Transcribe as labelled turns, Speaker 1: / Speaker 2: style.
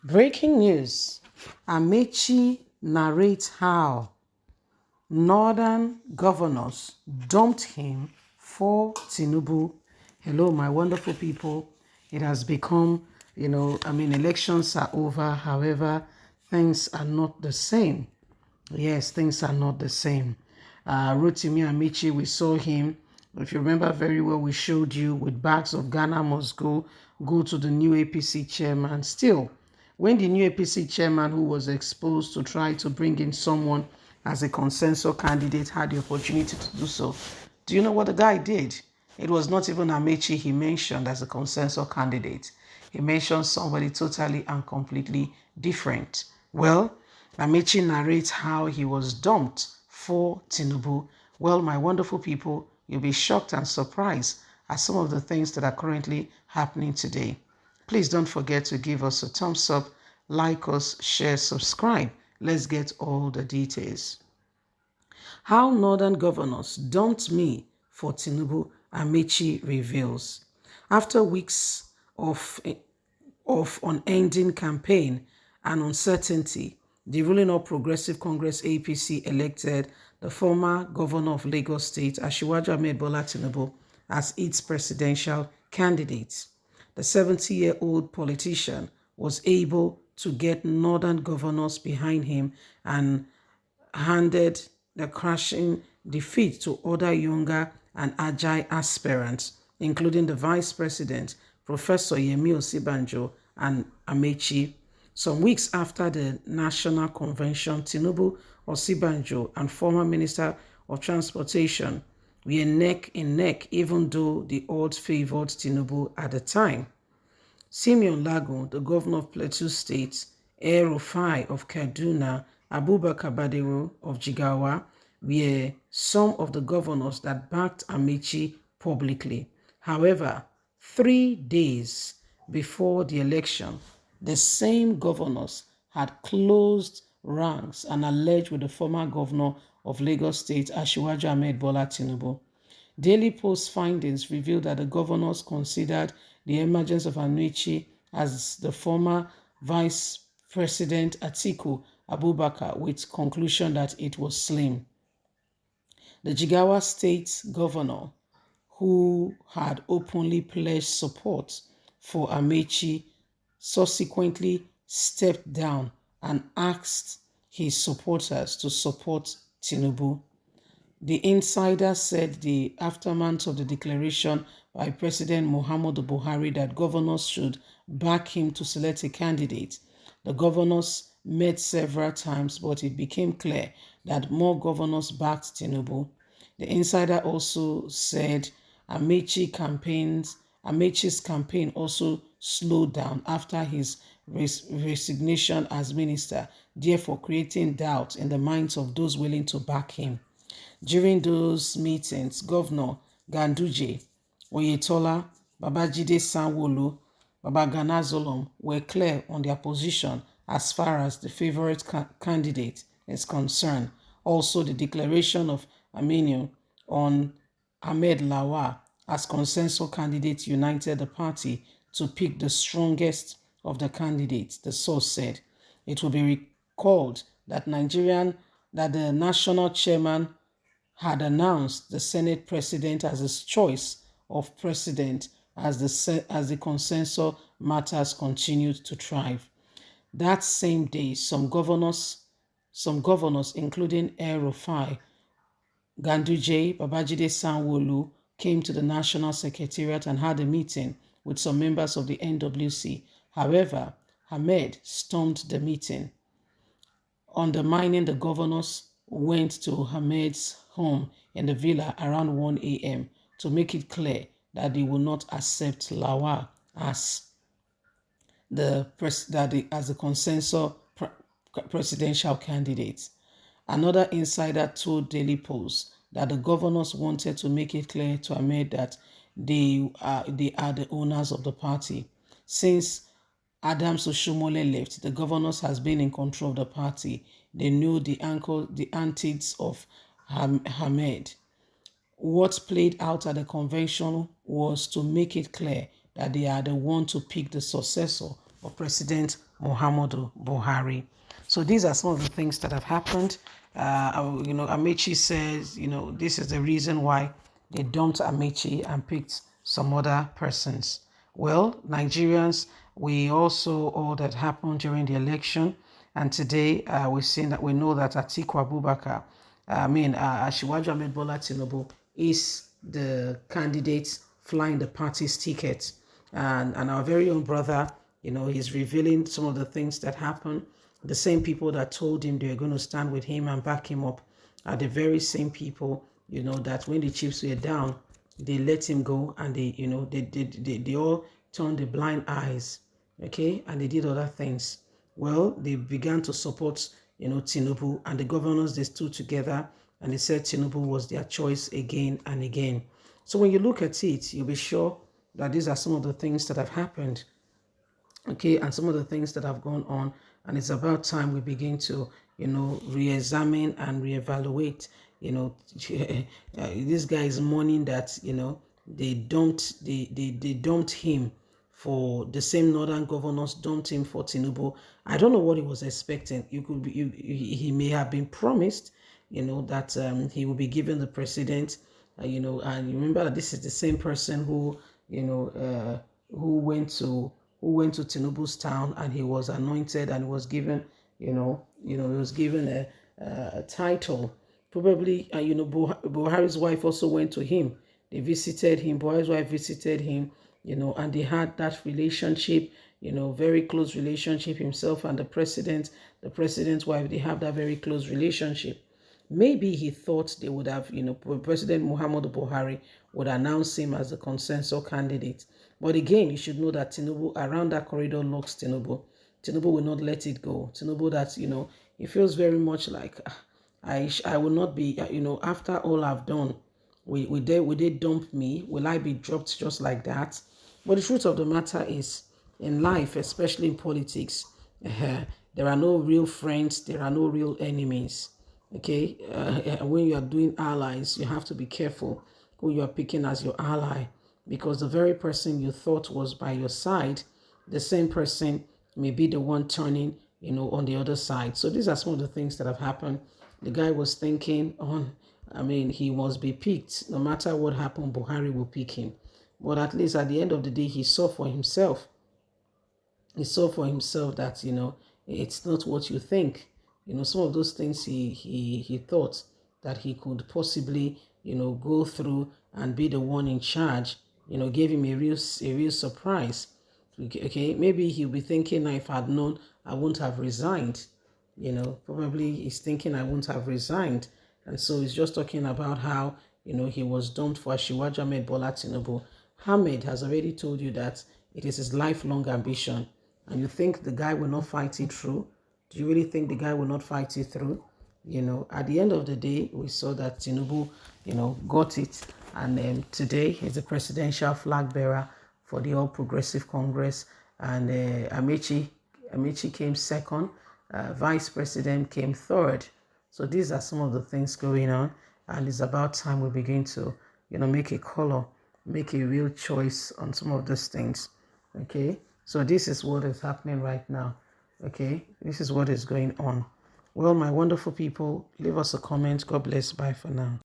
Speaker 1: Breaking news. Amaechi narrates how northern governors dumped him for Tinubu. Hello, my wonderful people. It has become, elections are over. However, things are not the same. Yes, things are not the same. Rotimi Amici, we saw him. If you remember very well, we showed you with bags of Ghana must go to the new APC chairman. Still, when the new APC chairman, who was exposed to try to bring in someone as a consensus candidate, had the opportunity to do so, do you know what the guy did? It was not even Amaechi he mentioned as a consensus candidate. He mentioned somebody totally and completely different. Well, Amaechi narrates how he was dumped for Tinubu. Well, my wonderful people, you'll be shocked and surprised at some of the things that are currently happening today. Please don't forget to give us a thumbs up, like us, share, subscribe. Let's get all the details. How northern governors dumped me for Tinubu, Amaechi reveals. After weeks of unending campaign and uncertainty, the ruling All Progressive Congress APC elected the former governor of Lagos State, Asiwaju Ahmed Bola Tinubu, as its presidential candidate. The 70-year-old politician was able to get northern governors behind him and handed the crushing defeat to other younger and agile aspirants, including the Vice President, Professor Yemi Osibanjo, and Amaechi. Some weeks after the National Convention, Tinubu, Osibanjo, and former Minister of Transportation were neck and neck, even though the odds favored Tinubu at the time. Simeon Lagun, the governor of Plateau State, El Rufai of Kaduna, Abubakar Badero of Jigawa were some of the governors that backed Amaechi publicly. However, 3 days before the election, the same governors had closed ranks and alleged with the former governor of Lagos State, Asiwaju Ahmed Bola Tinubu. Daily Post findings reveal that the governors considered the emergence of Amici as the former Vice President Atiku Abubakar, with conclusion that it was slim. The Jigawa State governor, who had openly pledged support for Amaechi, subsequently stepped down and asked his supporters to support Tinubu. The insider said the aftermath of the declaration by President Muhammadu Buhari that governors should back him to select a candidate. The governors met several times, but it became clear that more governors backed Tinubu. The insider also said Amaechi's campaign also slowed down after his resignation as minister, therefore creating doubt in the minds of those willing to back him. During those meetings, Governor Ganduje, Oyetola, Babajide Sanwo-Olu, Babagana Zulum were clear on their position as far as the favorite candidate is concerned. Also, the declaration of Aminu on Ahmed Lawal as consensus candidate united the party to pick the strongest of the candidates, the source said. It will be recalled that the national chairman had announced the Senate president as his choice of president as the consensus matters continued to thrive. That same day, some governors, including El Rufai, Ganduje, Babajide Sanwo-Olu, came to the National Secretariat and had a meeting with some members of the NWC. However, Ahmed stormed the meeting. Undermining the governors went to Ahmed's home in the villa around 1 a.m. to make it clear that they will not accept Lawal as the consensus presidential candidate. Another insider told Daily Post that the governors wanted to make it clear to Ahmed that they are the owners of the party. Since Adams Oshomole left, the governors has been in control of the party. They knew the antics of Ahmed. What played out at the convention was to make it clear that they are the one to pick the successor of President Muhammadu Buhari. So these are some of the things that have happened. Amaechi says, this is the reason why they dumped Amaechi and picked some other persons. Well, Nigerians, we all saw all that happened during the election, and today we know that Atiku Abubakar, Asiwaju Ahmed Bola Tinubu, is the candidate flying the party's ticket, and our very own brother, he's revealing some of the things that happened. The same people that told him they were going to stand with him and back him up are the very same people, that when the chips were down, they let him go, and they all turned the blind eyes, okay, and they did other things. Well, they began to support, Tinubu, and the governors, they stood together and they said Tinubu was their choice again and again. So when you look at it, you'll be sure that these are some of the things that have happened, okay, and some of the things that have gone on, and it's about time we begin to, re-examine and reevaluate. This guy is mourning that, they dumped him for the same northern governors, dumped him for Tinubu. I don't know what he was expecting. He may have been promised, that he will be given the president, and remember that this is the same person who, who went to Tinubu's town, and he was anointed and was given, he was given a title. Probably, Buhari's wife also went to him. They visited him. Buhari's wife visited him, and they had that relationship, very close relationship. Himself and the president's wife, they have that very close relationship. Maybe he thought they would have, President Muhammadu Buhari would announce him as the consensus candidate. But again, you should know that Tinubu, around that corridor, looks Tinubu. Tinubu will not let it go. Tinubu, that, he feels very much like, I will not be, after all I've done, will they dump me? Will I be dropped just like that? But the truth of the matter is, in life, especially in politics, there are no real friends, there are no real enemies. Okay, when you are doing allies, you have to be careful who you are picking as your ally, because the very person you thought was by your side, the same person may be the one turning, on the other side. So these are some of the things that have happened. The guy was thinking he must be picked. No matter what happened, Buhari will pick him. But at least at the end of the day, he saw for himself. He saw for himself that, it's not what you think. Some of those things he thought that he could possibly, go through and be the one in charge, gave him a real surprise. Okay, maybe he'll be thinking, if I had known, I wouldn't have resigned. Probably he's thinking I wouldn't have resigned. And so he's just talking about how, he was dumped for Asiwaju Ahmed Bola Tinubu. Ahmed has already told you that it is his lifelong ambition. And you think the guy will not fight it through? Do you really think the guy will not fight it through? At the end of the day, we saw that Tinubu, got it. And today he's the presidential flag bearer for the All Progressive Congress. And Amici came second. Vice President came third. So these are some of the things going on. And it's about time we begin to, make a color, make a real choice on some of these things. Okay? So this is what is happening right now. Okay? This is what is going on. Well, my wonderful people, leave us a comment. God bless. Bye for now.